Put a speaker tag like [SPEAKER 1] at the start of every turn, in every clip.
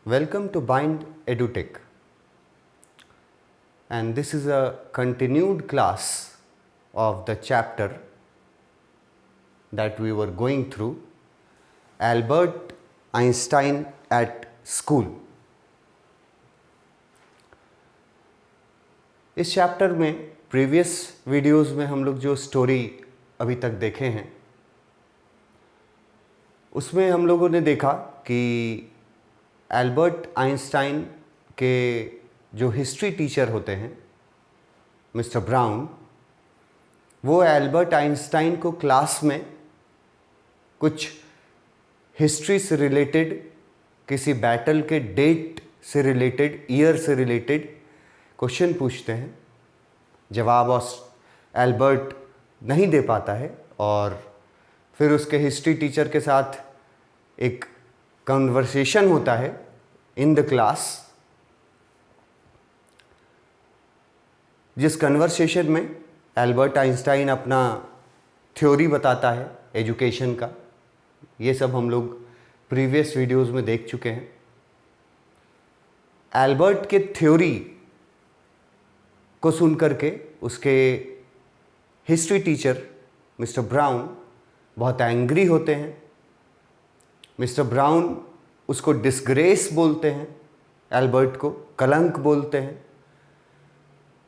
[SPEAKER 1] Welcome to Bind EduTech, and this is a continued class of the chapter that we were going through, Albert Einstein at School. इस chapter में previous videos में हम लोग जो story अभी तक देखे हैं उसमें हम लोगों ने देखा कि एल्बर्ट आइंस्टाइन के जो हिस्ट्री टीचर होते हैं मिस्टर ब्राउन, वो एल्बर्ट आइंस्टाइन को क्लास में कुछ हिस्ट्री से रिलेटेड, किसी बैटल के डेट से रिलेटेड, ईयर से रिलेटेड क्वेश्चन पूछते हैं। जवाब एल्बर्ट नहीं दे पाता है और फिर उसके हिस्ट्री टीचर के साथ एक कन्वर्सेशन होता है इन द क्लास, जिस कन्वर्सेशन में एल्बर्ट आइंस्टाइन अपना थ्योरी बताता है एजुकेशन का। ये सब हम लोग प्रीवियस वीडियोस में देख चुके हैं। एल्बर्ट के थ्योरी को सुन करके उसके हिस्ट्री टीचर मिस्टर ब्राउन बहुत एंग्री होते हैं। मिस्टर ब्राउन उसको डिस्ग्रेस बोलते हैं, एल्बर्ट को कलंक बोलते हैं।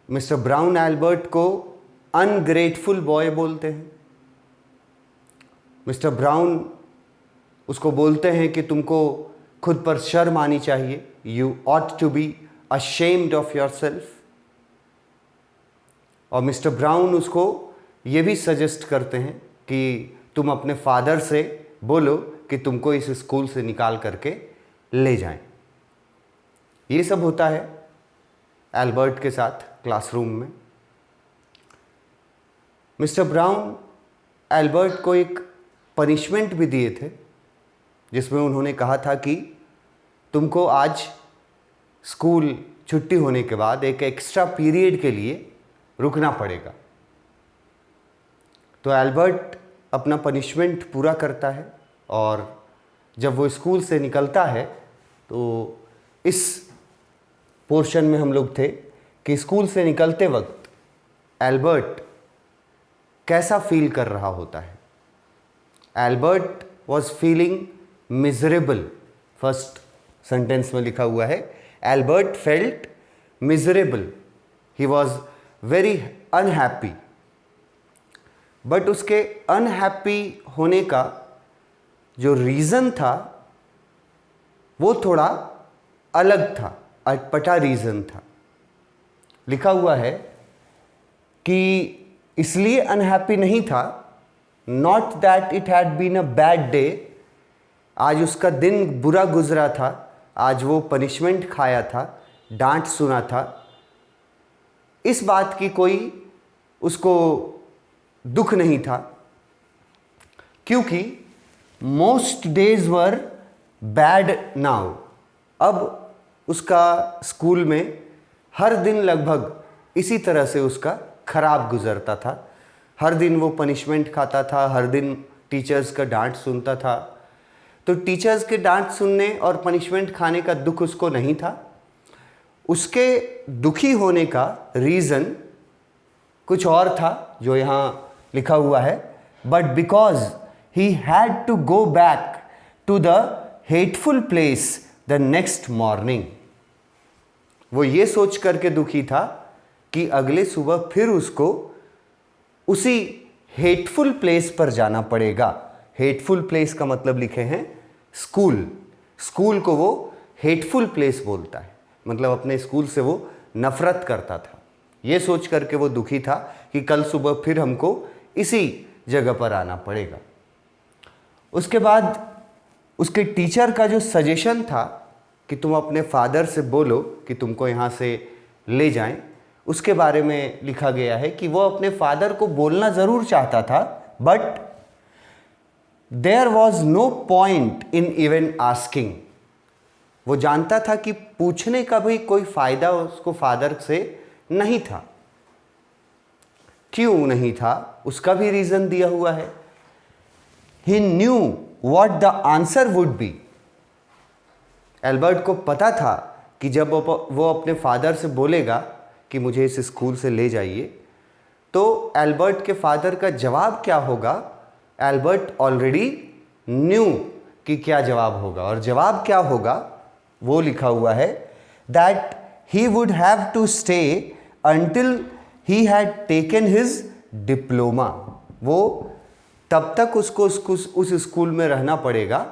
[SPEAKER 1] मिस्टर ब्राउन एल्बर्ट को अनग्रेटफुल बॉय बोलते हैं। मिस्टर ब्राउन उसको बोलते हैं कि तुमको खुद पर शर्म आनी चाहिए, you ought to be ashamed of yourself. और मिस्टर ब्राउन उसको ये भी सजेस्ट करते हैं कि तुम अपने फादर से बोलो कि तुमको इस स्कूल से निकाल करके ले जाएं। ये सब होता है एल्बर्ट के साथ क्लासरूम में। मिस्टर ब्राउन एल्बर्ट को एक पनिशमेंट भी दिए थे, जिसमें उन्होंने कहा था कि तुमको आज स्कूल छुट्टी होने के बाद एक एक्स्ट्रा पीरियड के लिए रुकना पड़ेगा। तो एल्बर्ट अपना पनिशमेंट पूरा करता है और जब वो स्कूल से निकलता है तो इस पोर्शन में हम लोग थे कि स्कूल से निकलते वक्त एल्बर्ट कैसा फील कर रहा होता है। Albert was feeling miserable. First sentence में लिखा हुआ है Albert felt miserable, he was very unhappy. But उसके अनहैप्पी होने का जो रीज़न था वो थोड़ा अलग था, अटपटा रीज़न था। लिखा हुआ है कि इसलिए अनहैप्पी नहीं था, not that it had been a bad day, आज उसका दिन बुरा गुजरा था, आज वो पनिशमेंट खाया था, डांट सुना था, इस बात की कोई उसको दुख नहीं था, क्योंकि most days were bad now. अब उसका स्कूल में हर दिन लगभग इसी तरह से उसका खराब गुजरता था। हर दिन वो पनिशमेंट खाता था, हर दिन टीचर्स का डांट सुनता था। तो टीचर्स के डांट सुनने और पनिशमेंट खाने का दुख उसको नहीं था। उसके दुखी होने का रीज़न कुछ और था जो यहाँ लिखा हुआ है, but because he had to go back to the hateful place the next morning. वो ये सोच करके दुखी था कि अगले सुबह फिर उसको उसी हेटफुल प्लेस पर जाना पड़ेगा। हेटफुल प्लेस का मतलब लिखे हैं स्कूल। स्कूल को वो हेटफुल प्लेस बोलता है, मतलब अपने स्कूल से वो नफरत करता था। ये सोच करके वो दुखी था कि कल सुबह फिर हमको इसी जगह पर आना पड़ेगा। उसके बाद उसके टीचर का जो सजेशन था कि तुम अपने फादर से बोलो कि तुमको यहाँ से ले जाएं, उसके बारे में लिखा गया है कि वो अपने फादर को बोलना ज़रूर चाहता था, but there was no point in even asking. वो जानता था कि पूछने का भी कोई फ़ायदा उसको फादर से नहीं था। क्यों नहीं था उसका भी रीज़न दिया हुआ है। He knew what the answer would be, Albert को पता था कि जब वो अपने फादर से बोलेगा कि मुझे इस स्कूल से ले जाइए, तो एल्बर्ट के फादर का जवाब क्या होगा, एल्बर्ट ऑलरेडी न्यू कि क्या जवाब होगा। और जवाब क्या होगा वो लिखा हुआ है, that he would have to stay until he had taken his diploma. वो तब तक उसको उस स्कूल में रहना पड़ेगा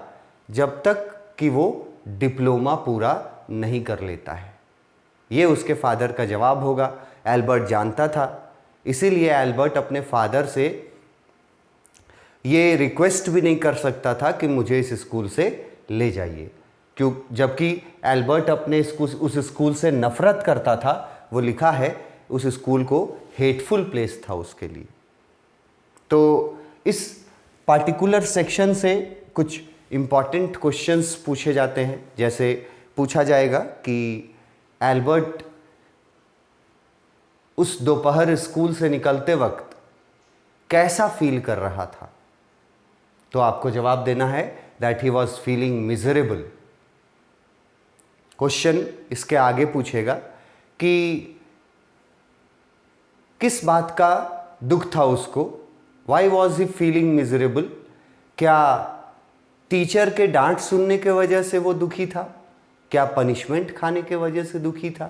[SPEAKER 1] जब तक कि वो डिप्लोमा पूरा नहीं कर लेता है। ये उसके फादर का जवाब होगा। एल्बर्ट जानता था, इसीलिए एल्बर्ट अपने फादर से ये रिक्वेस्ट भी नहीं कर सकता था कि मुझे इस स्कूल से ले जाइए, क्यों, जबकि एल्बर्ट अपने उस स्कूल से नफरत करता था। वो लिखा है उस स्कूल को हेटफुल प्लेस था उसके लिए। तो इस पार्टिकुलर सेक्शन से कुछ इम्पॉर्टेंट क्वेश्चंस पूछे जाते हैं। जैसे पूछा जाएगा कि एल्बर्ट उस दोपहर स्कूल से निकलते वक्त कैसा फील कर रहा था, तो आपको जवाब देना है that he was feeling miserable. Question इसके आगे पूछेगा कि किस बात का दुख था उसको, why was he feeling miserable. क्या टीचर के डांट सुनने के वजह से वो दुखी था, क्या पनिशमेंट खाने के वजह से दुखी था।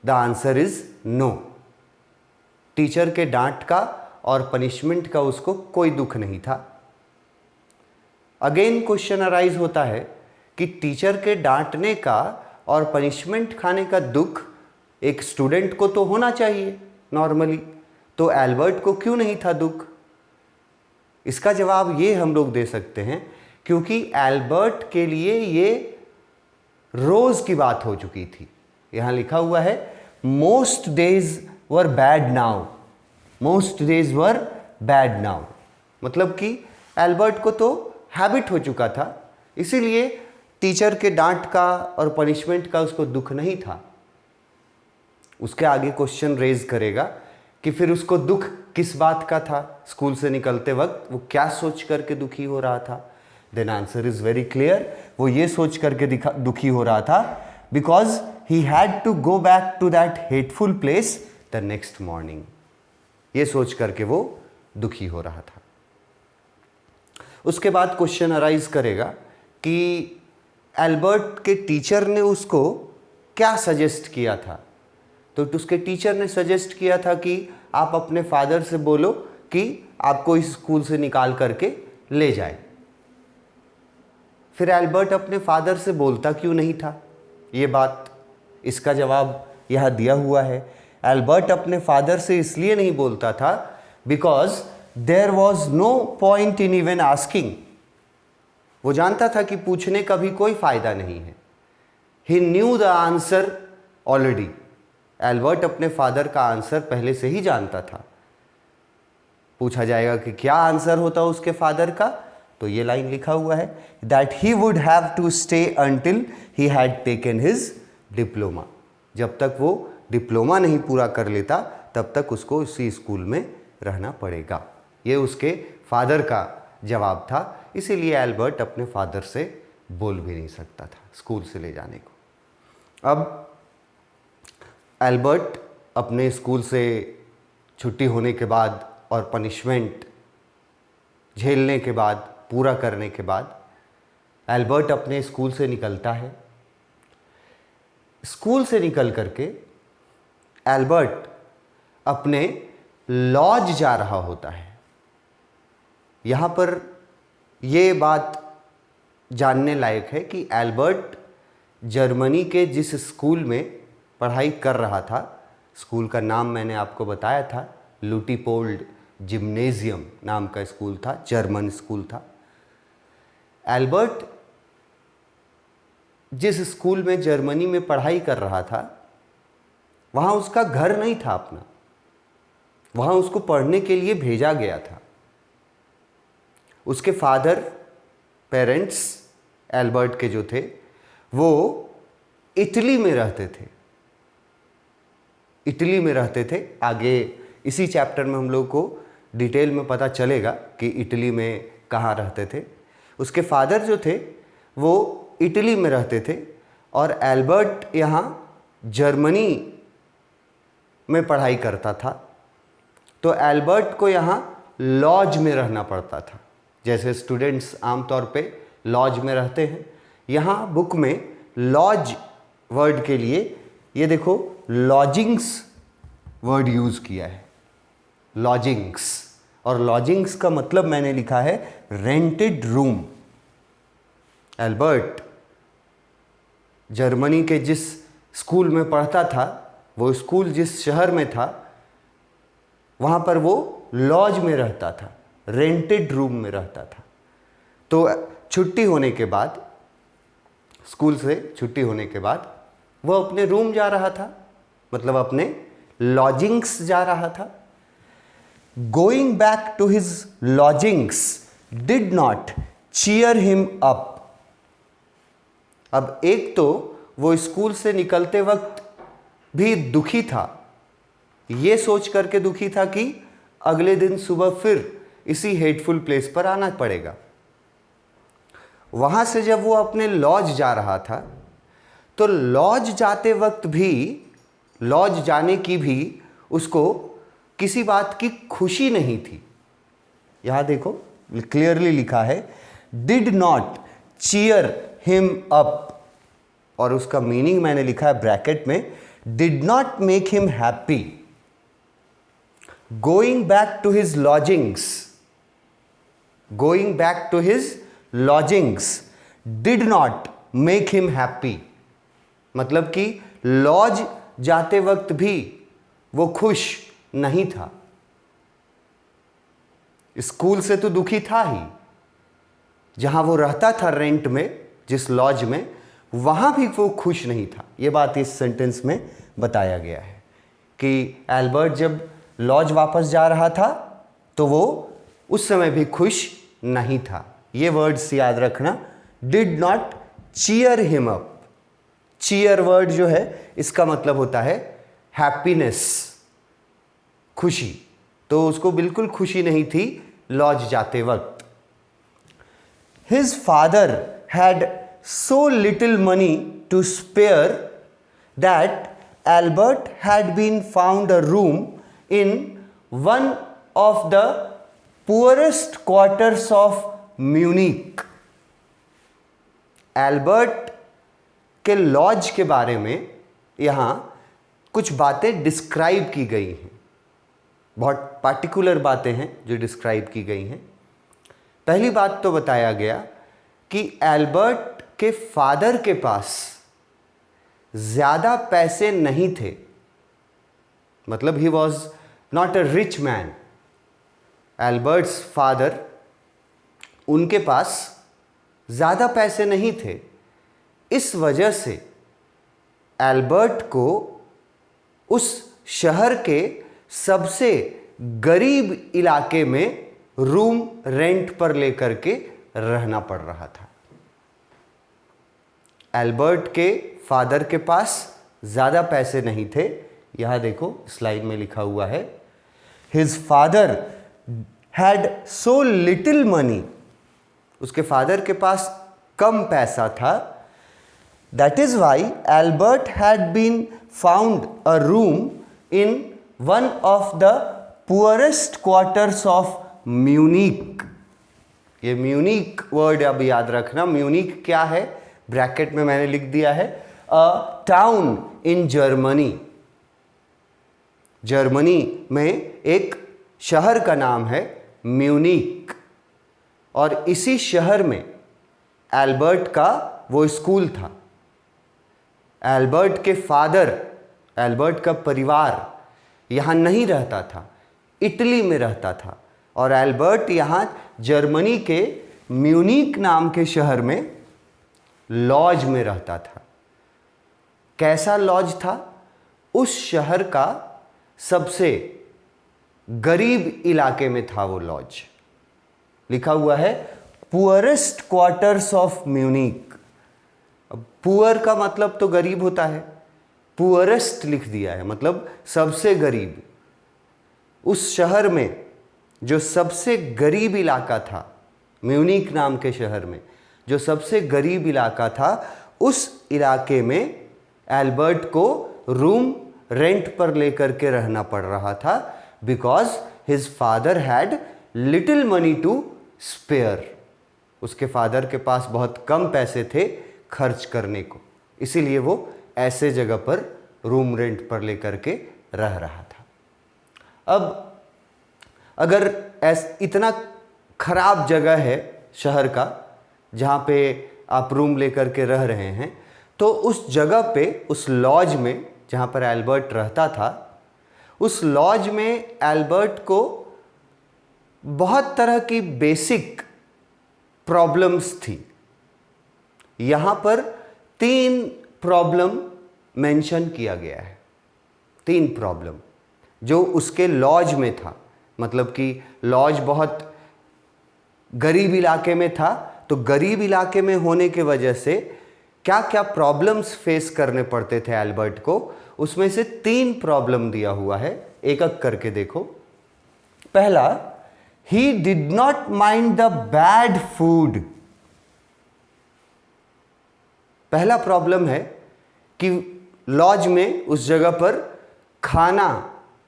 [SPEAKER 1] The answer is no. Teacher के डांट का और पनिशमेंट का उसको कोई दुख नहीं था। अगेन क्वेश्चन अराइज होता है कि टीचर के डांटने का और पनिशमेंट खाने का दुख एक स्टूडेंट को तो होना चाहिए नॉर्मली, तो एल्बर्ट को क्यों नहीं था दुख। इसका जवाब ये हम लोग दे सकते हैं क्योंकि एल्बर्ट के लिए ये रोज की बात हो चुकी थी। यहां लिखा हुआ है most days were bad now, most days were bad now, मतलब कि एल्बर्ट को तो हैबिट हो चुका था, इसीलिए टीचर के डांट का और पनिशमेंट का उसको दुख नहीं था। उसके आगे क्वेश्चन रेज करेगा कि फिर उसको दुख किस बात का था, स्कूल से निकलते वक्त वो क्या सोच करके दुखी हो रहा था। Then answer is very clear, वो ये सोच करके दुखी हो रहा था because he had to go back to that hateful place the next morning. ये सोच करके वो दुखी हो रहा था। उसके बाद क्वेश्चन अराइज करेगा कि एल्बर्ट के टीचर ने उसको क्या सजेस्ट किया था। तो उसके टीचर ने सजेस्ट किया था कि आप अपने फादर से बोलो कि आपको इस स्कूल से निकाल करके ले जाए। फिर एल्बर्ट अपने फादर से बोलता क्यों नहीं था ये बात, इसका जवाब यह दिया हुआ है। एल्बर्ट अपने फादर से इसलिए नहीं बोलता था because there was no point in even asking. वो जानता था कि पूछने का भी कोई फायदा नहीं है। He knew the answer already. Albert अपने फादर का आंसर पहले से ही जानता था। पूछा जाएगा कि क्या आंसर होता उसके फादर का, तो ये लाइन लिखा हुआ है that he would have to stay until he had taken his diploma. जब तक वो डिप्लोमा नहीं पूरा कर लेता तब तक उसको उसी स्कूल में रहना पड़ेगा। ये उसके फादर का जवाब था, इसीलिए एल्बर्ट अपने फादर से बोल भी नहीं सकता था स्कूल से ले जाने को। अब एल्बर्ट अपने स्कूल से छुट्टी होने के बाद और पनिशमेंट झेलने के बाद, पूरा करने के बाद, एल्बर्ट अपने स्कूल से निकलता है। स्कूल से निकल करके एल्बर्ट अपने लॉज जा रहा होता है। यहाँ पर यह बात जानने लायक है कि एल्बर्ट जर्मनी के जिस स्कूल में पढ़ाई कर रहा था, स्कूल का नाम मैंने आपको बताया था, लुटिपोल्ड जिम्नेजियम नाम का स्कूल था, जर्मन स्कूल था। एल्बर्ट जिस स्कूल में जर्मनी में पढ़ाई कर रहा था वहाँ उसका घर नहीं था अपना, वहाँ उसको पढ़ने के लिए भेजा गया था। उसके फादर पेरेंट्स एल्बर्ट के जो थे वो इटली में रहते थे, इटली में रहते थे। आगे इसी चैप्टर में हम लोग को डिटेल में पता चलेगा कि इटली में कहाँ रहते थे। उसके फादर जो थे वो इटली में रहते थे और एल्बर्ट यहाँ जर्मनी में पढ़ाई करता था। तो एल्बर्ट को यहाँ लॉज में रहना पड़ता था, जैसे स्टूडेंट्स आमतौर पे लॉज में रहते हैं। यहाँ बुक में लॉज वर्ड के लिए ये देखो लॉजिंग्स वर्ड यूज़ किया है, लॉजिंग्स। और लॉजिंग्स का मतलब मैंने लिखा है रेंटेड रूम। एल्बर्ट जर्मनी के जिस स्कूल में पढ़ता था, वो स्कूल जिस शहर में था, वहाँ पर वो लॉज में रहता था, रेंटेड रूम में रहता था। तो छुट्टी होने के बाद, स्कूल से छुट्टी होने के बाद वो अपने रूम जा रहा था, मतलब अपने लॉजिंग्स जा रहा था। Going back to his lodgings did not cheer him up. अब एक तो वो स्कूल से निकलते वक्त भी दुखी था, ये सोच करके दुखी था कि अगले दिन सुबह फिर इसी हेटफुल प्लेस पर आना पड़ेगा। वहाँ से जब वो अपने लॉज जा रहा था, तो लॉज जाते वक्त भी, लॉज जाने की भी उसको किसी बात की खुशी नहीं थी। यहाँ देखो क्लियरली लिखा है did not cheer him up, और उसका मीनिंग मैंने लिखा है ब्रैकेट में, did not make him happy. Going back to his lodgings, going back to his lodgings did not make him happy, मतलब कि लॉज जाते वक्त भी वो खुश नहीं था। स्कूल से तो दुखी था ही, जहां वो रहता था रेंट में, जिस लॉज में, वहां भी वो खुश नहीं था। ये बात इस सेंटेंस में बताया गया है कि एल्बर्ट जब लॉज वापस जा रहा था तो वो उस समय भी खुश नहीं था। ये वर्ड्स याद रखना, did not cheer him up. Cheer word जो है इसका मतलब होता है हैप्पीनेस, खुशी। तो उसको बिल्कुल खुशी नहीं थी लॉज जाते वक्त। His father had so little money to spare that Albert had been found a room in one of the poorest quarters of Munich. Albert के लॉज के बारे में यहाँ कुछ बातें डिस्क्राइब की गई हैं, बहुत पार्टिकुलर बातें हैं जो डिस्क्राइब की गई हैं। पहली बात तो बताया गया कि एल्बर्ट के फादर के पास ज़्यादा पैसे नहीं थे, मतलब he was not a rich man. Albert's father, उनके पास ज़्यादा पैसे नहीं थे। इस वजह से एल्बर्ट को उस शहर के सबसे गरीब इलाके में रूम रेंट पर लेकर के रहना पड़ रहा था। एल्बर्ट के फादर के पास ज़्यादा पैसे नहीं थे। यहाँ देखो स्लाइड में लिखा हुआ है, his father had so little money. उसके फादर के पास कम पैसा था। That is why Albert had been found a room in one of the poorest quarters of Munich. ये म्यूनिक वर्ड अब याद रखना। म्यूनिक क्या है, ब्रैकेट में मैंने लिख दिया है, अ टाउन इन जर्मनी। जर्मनी में एक शहर का नाम है म्यूनिक, और इसी शहर में एल्बर्ट का वो स्कूल था। एल्बर्ट के फादर, एल्बर्ट का परिवार यहाँ नहीं रहता था, इटली में रहता था, और एल्बर्ट यहाँ जर्मनी के म्यूनिक नाम के शहर में लॉज में रहता था। कैसा लॉज था? उस शहर का सबसे गरीब इलाके में था वो लॉज। लिखा हुआ है पुअरेस्ट क्वार्टर्स ऑफ म्यूनिक। अब पुअर का मतलब तो गरीब होता है, पुअरेस्ट लिख दिया है मतलब सबसे गरीब। उस शहर में जो सबसे गरीब इलाका था म्यूनिक नाम के शहर में, जो सबसे गरीब इलाका था, उस इलाके में एल्बर्ट को रूम रेंट पर लेकर के रहना पड़ रहा था, because his father had little money to spare. उसके फादर के पास बहुत कम पैसे थे खर्च करने को, इसीलिए वो ऐसे जगह पर रूम रेंट पर लेकर के रह रहा था। अब अगर इतना खराब जगह है शहर का जहाँ पे आप रूम लेकर के रह रहे हैं, तो उस जगह पे, उस लॉज में जहाँ पर एल्बर्ट रहता था, उस लॉज में एल्बर्ट को बहुत तरह की बेसिक प्रॉब्लम्स थी। यहाँ पर 3 प्रॉब्लम मेंशन किया गया है, 3 प्रॉब्लम जो उसके लॉज में था। मतलब कि लॉज बहुत गरीब इलाके में था, तो गरीब इलाके में होने के वजह से क्या क्या प्रॉब्लम्स फेस करने पड़ते थे एल्बर्ट को, उसमें से 3 प्रॉब्लम दिया हुआ है, एक एक करके देखो। पहला, he did not mind the bad food. पहला प्रॉब्लम है कि लॉज में, उस जगह पर खाना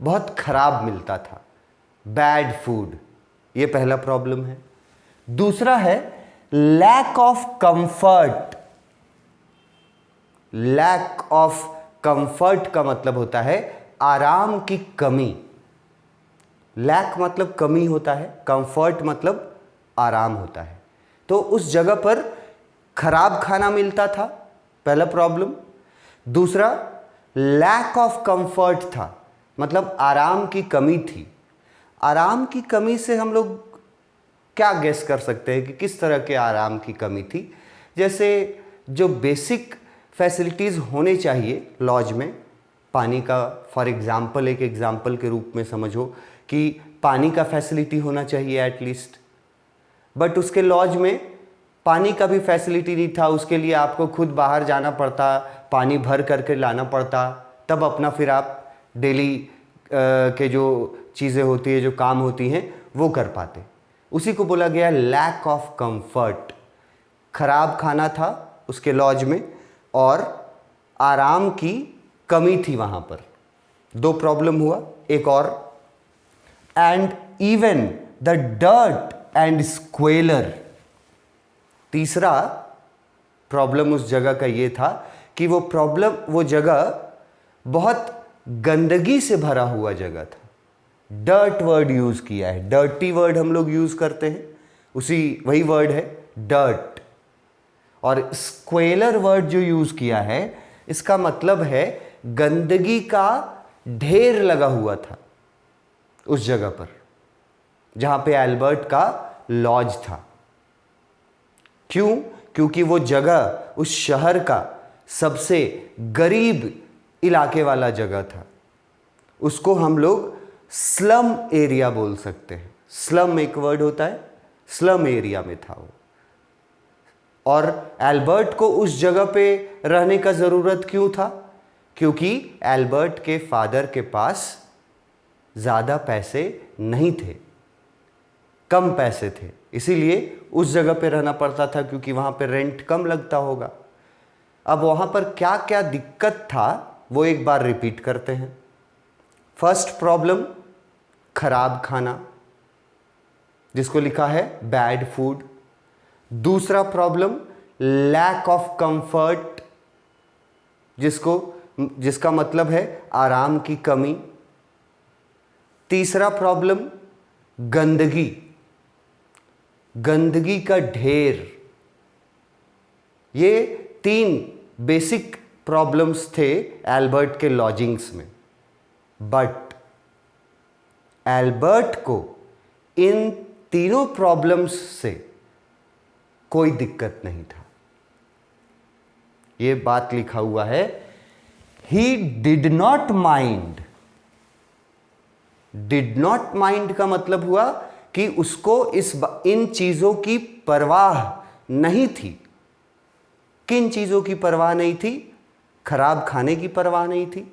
[SPEAKER 1] बहुत खराब मिलता था, बैड फूड, ये पहला प्रॉब्लम है। दूसरा है lack of comfort. Lack of comfort का मतलब होता है आराम की कमी। लैक मतलब कमी होता है, कंफर्ट मतलब आराम होता है। तो उस जगह पर खराब खाना मिलता था, पहला प्रॉब्लम। दूसरा, लैक ऑफ कंफर्ट था, मतलब आराम की कमी थी। आराम की कमी से हम लोग क्या गेस कर सकते हैं कि किस तरह के आराम की कमी थी। जैसे जो बेसिक फैसिलिटीज़ होने चाहिए लॉज में, पानी का, फॉर एग्ज़ाम्पल, एक एग्ज़ाम्पल के रूप में समझो कि पानी का फैसिलिटी होना चाहिए एटलीस्ट, बट उसके लॉज में पानी का भी फैसिलिटी नहीं था। उसके लिए आपको खुद बाहर जाना पड़ता, पानी भर करके लाना पड़ता, तब अपना फिर आप डेली के जो चीज़ें होती है, जो काम होती हैं, वो कर पाते। उसी को बोला गया लैक ऑफ कंफर्ट। खराब खाना था उसके लॉज में और आराम की कमी थी वहाँ पर। 2 प्रॉब्लम हुआ। एक और, and even the dirt and squalor. तीसरा प्रॉब्लम उस जगह का ये था कि वो जगह बहुत गंदगी से भरा हुआ जगह था। डर्ट वर्ड यूज किया है, डर्टी वर्ड हम लोग यूज करते हैं, वही वर्ड है डर्ट। और स्क्वेलर वर्ड जो यूज किया है, इसका मतलब है गंदगी का ढेर लगा हुआ था उस जगह पर जहां पे एल्बर्ट का लॉज था। क्यों? क्योंकि वो जगह उस शहर का सबसे गरीब इलाके वाला जगह था। उसको हम लोग स्लम एरिया बोल सकते हैं। स्लम एक वर्ड होता है, स्लम एरिया में था वो। और एल्बर्ट को उस जगह पे रहने का ज़रूरत क्यों था? क्योंकि एल्बर्ट के फादर के पास ज़्यादा पैसे नहीं थे, कम पैसे थे, इसीलिए उस जगह पे रहना पड़ता था, क्योंकि वहाँ पे रेंट कम लगता होगा। अब वहाँ पर क्या क्या दिक्कत था वो एक बार रिपीट करते हैं। फर्स्ट प्रॉब्लम, खराब खाना, जिसको लिखा है बैड फूड। दूसरा प्रॉब्लम, लैक ऑफ कंफर्ट, जिसका मतलब है आराम की कमी। तीसरा प्रॉब्लम, गंदगी का ढेर। ये 3 बेसिक प्रॉब्लम्स थे एल्बर्ट के लॉजिंग्स में। बट एल्बर्ट को इन तीनों प्रॉब्लम्स से कोई दिक्कत नहीं था। ये बात लिखा हुआ है, he did not mind. Did not mind का मतलब हुआ कि उसको इन चीजों की परवाह नहीं थी। किन चीजों की परवाह नहीं थी? खराब खाने की परवाह नहीं थी,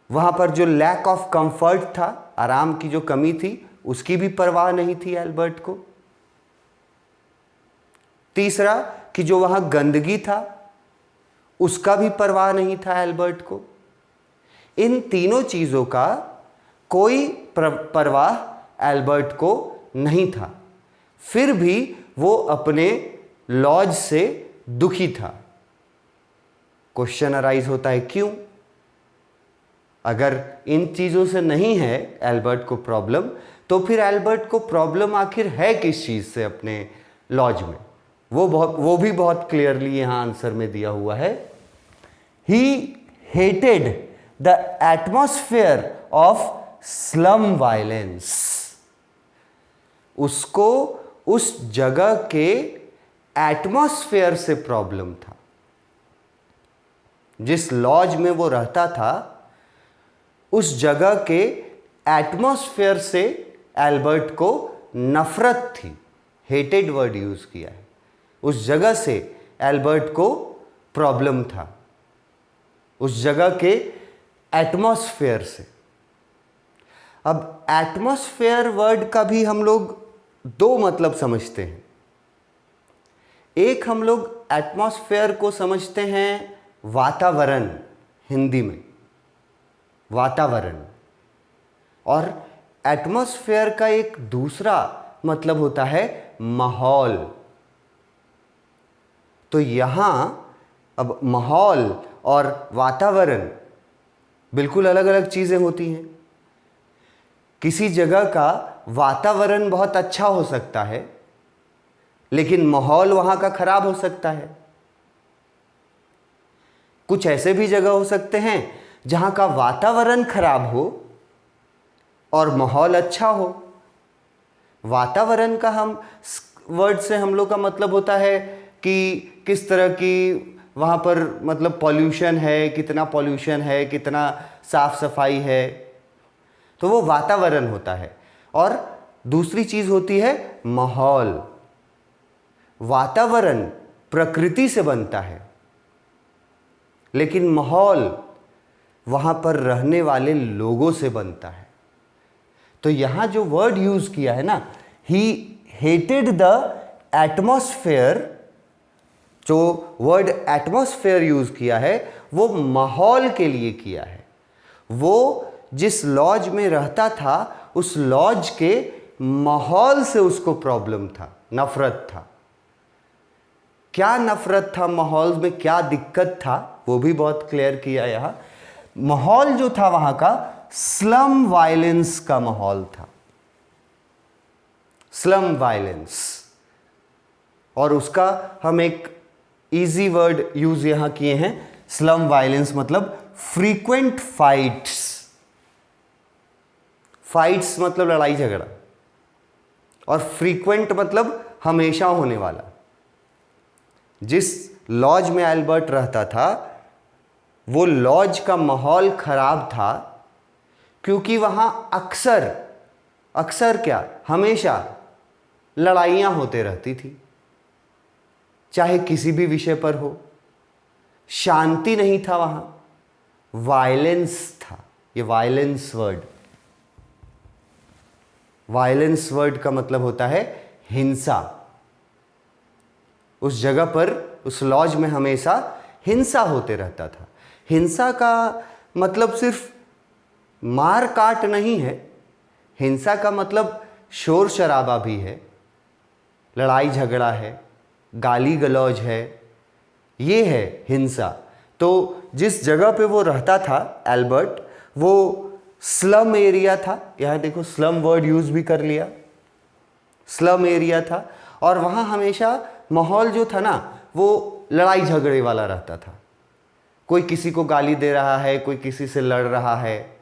[SPEAKER 1] वहां पर जो लैक ऑफ कंफर्ट था, आराम की जो कमी थी, उसकी भी परवाह नहीं थी एल्बर्ट को। तीसरा कि जो वहां गंदगी था उसका भी परवाह नहीं था एल्बर्ट को। इन तीनों चीजों का कोई परवाह एल्बर्ट को नहीं था, फिर भी वो अपने लॉज से दुखी था। क्वेश्चन अराइज होता है क्यों? अगर इन चीजों से नहीं है एल्बर्ट को प्रॉब्लम, तो फिर एल्बर्ट को प्रॉब्लम आखिर है किस चीज से अपने लॉज में? वो भी बहुत क्लियरली यहां आंसर में दिया हुआ है। He hated the atmosphere of slum violence. उसको उस जगह के एटमॉस्फेयर से प्रॉब्लम था। जिस लॉज में वो रहता था उस जगह के एटमॉस्फेयर से एल्बर्ट को नफरत थी। हेटेड वर्ड यूज किया है। उस जगह से एल्बर्ट को प्रॉब्लम था, उस जगह के एटमॉस्फेयर से। अब एटमॉस्फेयर वर्ड का भी हम लोग दो मतलब समझते हैं। एक हम लोग एटमॉस्फेयर को समझते हैं वातावरण, हिंदी में वातावरण, और एटमॉस्फेयर का एक दूसरा मतलब होता है माहौल। तो यहां अब माहौल और वातावरण बिल्कुल अलग अलग चीजें होती हैं। किसी जगह का वातावरण बहुत अच्छा हो सकता है लेकिन माहौल वहां का खराब हो सकता है। कुछ ऐसे भी जगह हो सकते हैं जहां का वातावरण खराब हो और माहौल अच्छा हो। वातावरण का हम वर्ड से हम लोग का मतलब होता है कि किस तरह की वहाँ पर मतलब पॉल्यूशन है, कितना पॉल्यूशन है, कितना साफ सफाई है, तो वो वातावरण होता है। और दूसरी चीज़ होती है माहौल। वातावरण प्रकृति से बनता है लेकिन माहौल वहाँ पर रहने वाले लोगों से बनता है। तो यहाँ जो वर्ड यूज किया है ना, ही हेटेड द एटमॉस्फेयर, जो वर्ड एटमॉस्फेयर यूज किया है वो माहौल के लिए किया है। वो जिस लॉज में रहता था उस लॉज के माहौल से उसको प्रॉब्लम था, नफरत था। क्या नफरत था माहौल में, क्या दिक्कत था, वो भी बहुत क्लियर किया यहां। माहौल जो था वहां का स्लम वायलेंस का माहौल था, स्लम वायलेंस। और उसका हम एक इजी वर्ड यूज यहां किए हैं, स्लम वायलेंस मतलब फ्रीक्वेंट फाइट्स। फाइट्स मतलब लड़ाई झगड़ा, और फ्रीक्वेंट मतलब हमेशा होने वाला। जिस लॉज में एल्बर्ट रहता था वो लॉज का माहौल खराब था क्योंकि वहां अक्सर क्या, हमेशा लड़ाइयां होते रहती थी, चाहे किसी भी विषय पर हो। शांति नहीं था वहां, वायलेंस था। ये वायलेंस वर्ड का मतलब होता है हिंसा। उस जगह पर, उस लॉज में हमेशा हिंसा होते रहता था। हिंसा का मतलब सिर्फ मार काट नहीं है, हिंसा का मतलब शोर शराबा भी है, लड़ाई झगड़ा है, गाली गलौज है, ये है हिंसा। तो जिस जगह पे वो रहता था एल्बर्ट, वो स्लम एरिया था। यहाँ देखो स्लम वर्ड यूज भी कर लिया, स्लम एरिया था। और वहाँ हमेशा माहौल जो था ना वो लड़ाई झगड़े वाला रहता था। कोई किसी को गाली दे रहा है, कोई किसी से लड़ रहा है,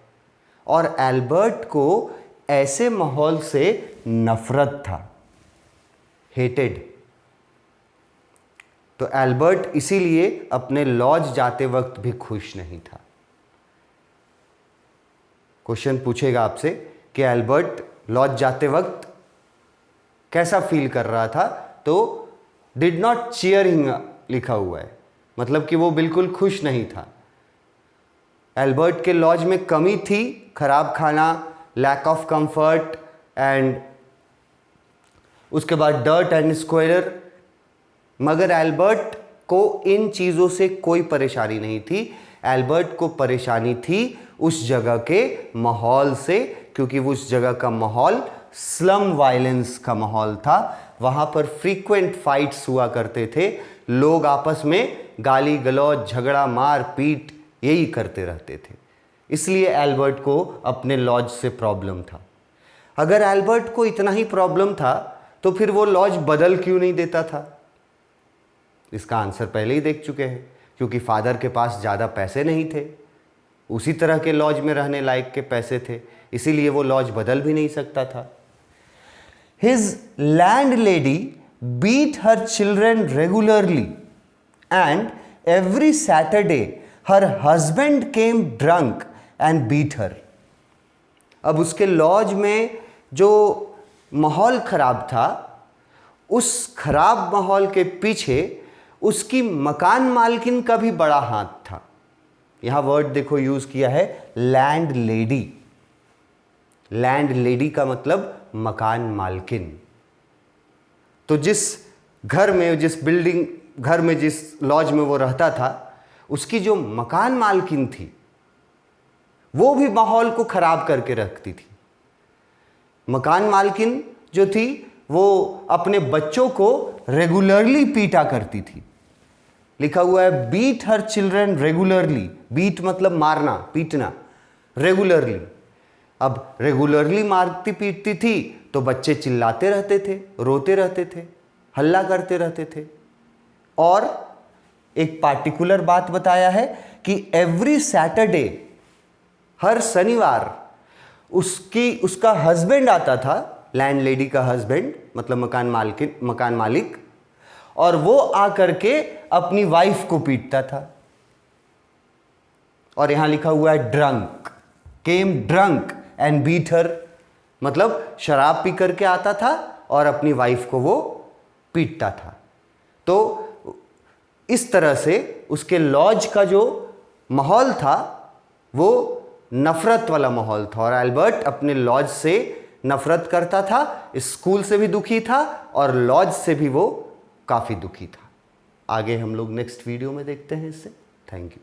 [SPEAKER 1] और एल्बर्ट को ऐसे माहौल से नफरत था, हेटेड। तो एल्बर्ट इसीलिए अपने लॉज जाते वक्त भी खुश नहीं था। क्वेश्चन पूछेगा आपसे कि एल्बर्ट लॉज जाते वक्त कैसा फील कर रहा था, तो डिड नॉट चीयरिंग लिखा हुआ है, मतलब कि वो बिल्कुल खुश नहीं था। एल्बर्ट के लॉज में कमी थी, खराब खाना, लैक ऑफ कंफर्ट, एंड उसके बाद डर्ट एंड स्क्वेयर, मगर एल्बर्ट को इन चीज़ों से कोई परेशानी नहीं थी। एल्बर्ट को परेशानी थी उस जगह के माहौल से, क्योंकि वो उस जगह का माहौल स्लम वायलेंस का माहौल था। वहाँ पर फ्रीक्वेंट फाइट्स हुआ करते थे, लोग आपस में गाली गलौज, झगड़ा, मार पीट यही करते रहते थे। इसलिए एल्बर्ट को अपने लॉज से प्रॉब्लम था। अगर एल्बर्ट को इतना ही प्रॉब्लम था तो फिर वो लॉज बदल क्यों नहीं देता था? इसका आंसर पहले ही देख चुके हैं, क्योंकि फादर के पास ज़्यादा पैसे नहीं थे, उसी तरह के लॉज में रहने लायक के पैसे थे, इसीलिए वो लॉज बदल भी नहीं सकता था। His landlady beat her children regularly and every Saturday her husband came drunk and beat her. अब उसके लॉज में जो माहौल खराब था, उस खराब माहौल के पीछे उसकी मकान मालकिन का भी बड़ा हाथ था। यहां वर्ड देखो यूज किया है लैंड लेडी। लैंड लेडी का मतलब मकान मालकिन। तो जिस घर में, जिस बिल्डिंग घर में, जिस लॉज में वो रहता था, उसकी जो मकान मालकिन थी वो भी माहौल को खराब करके रखती थी। मकान मालकिन जो थी वो अपने बच्चों को रेगुलरली पीटा करती थी। लिखा हुआ है beat her children regularly. Beat मतलब मारना, पीटना, रेगुलरली। अब रेगुलरली मारती पीटती थी तो बच्चे चिल्लाते रहते थे, रोते रहते थे, हल्ला करते रहते थे। और एक पार्टिकुलर बात बताया है कि एवरी सैटरडे, हर शनिवार उसका हस्बैंड आता था, लैंडलेडी का हस्बैंड मतलब मकान मालिक, और वो आकर के अपनी वाइफ को पीटता था। और यहां लिखा हुआ है drunk, came drunk and beat her, मतलब शराब पी करके आता था और अपनी वाइफ को वो पीटता था। तो इस तरह से उसके लॉज का जो माहौल था वो नफरत वाला माहौल था, और एल्बर्ट अपने लॉज से नफरत करता था, स्कूल से भी दुखी था और लॉज से भी वो काफ़ी दुखी था। आगे हम लोग नेक्स्ट वीडियो में देखते हैं इससे। Thank you.